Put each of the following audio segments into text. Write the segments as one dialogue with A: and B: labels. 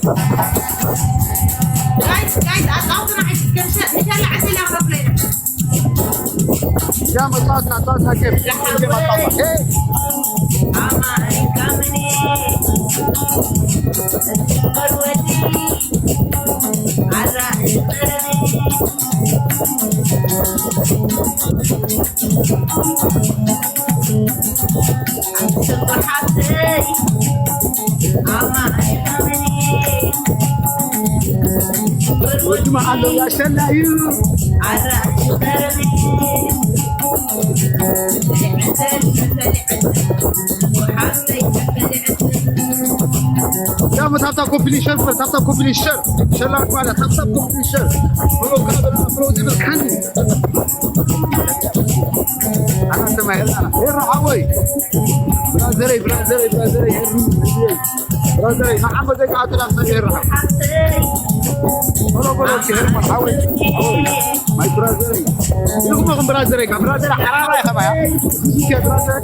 A: جايز أطلعنا عايز كم شيء نجال عسل أغرب لنا
B: يا طلعتنا كيف؟ وجمع له يا شلايو يا متعطى كوبلي شر تعطى كوبلي الشر شلاك معنا تعطى كوبلي الشر ولو كابل افروزي بالحني انا سمع انا غير عوي برازيلي محمد زي قاعد تلعب غير ولو كهر مرحوي ما برازيلي يقوم برازيلي حراره يا خبايا كيف برازيلي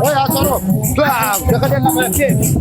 B: يا صاروخ دخلنا ما كيف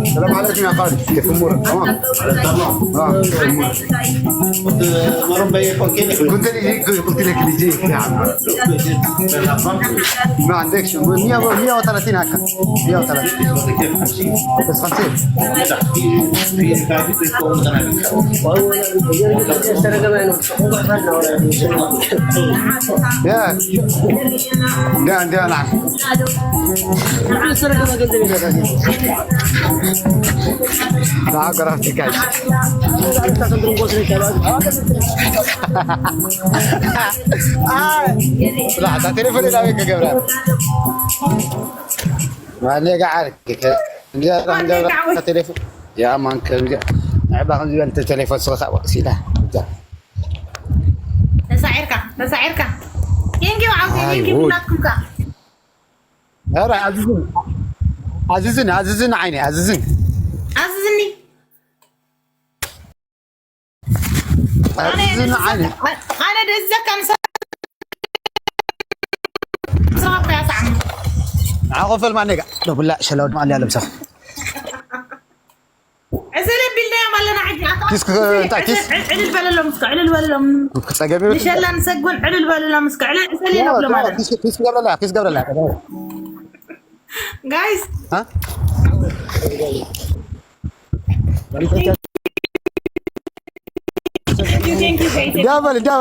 B: السلام عليكم يا خالد كيف امورك؟ تمام؟ قلت لك اللي يجيك يا عم ما عندكش 130 هكا 130 بس 50 يا ده نعم لا قرأت كاش لا ده تليفوني لا بيك قبل ما لي قاعد جا تليفون يا مان كم عبا انت تليفون صوت سيده
A: تسعيرك ينجي وعاوز ينجي منكم كا
B: لا عزيزين عيني عزيزني عيني
A: انا دزك انا صراحه يا سعد
B: عقفل ما نقع لو بالله شلون ما لي لمسخ
A: عسل بالله مالنا عندي
B: كيس انت كيس
A: على البلل
B: تسقبي
A: ان شاء الله نسقون على البلل مسك على عسل قبل ما
B: كيس قبل لا
A: جايز
B: ها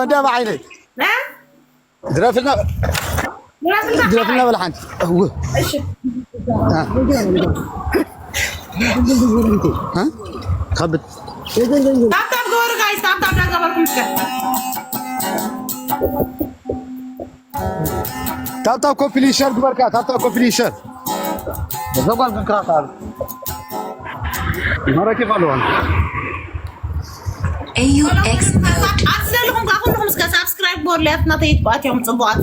B: دام عيني
A: نعم
B: درافلنا ولا حنت هو ها خبط
A: تاب جور جايز تاب قبل مسك
B: تاب كوبي لي شير بركات تاب كوبي لي شير زبال بكرات هذا مرة كيف قالوا
A: AUX أصلهم كأخذهم مسك سبسكرايب بور ليف نطيت باتيهم صبوات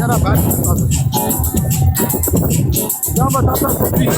B: يلا بعد يلا تاب كوبي لي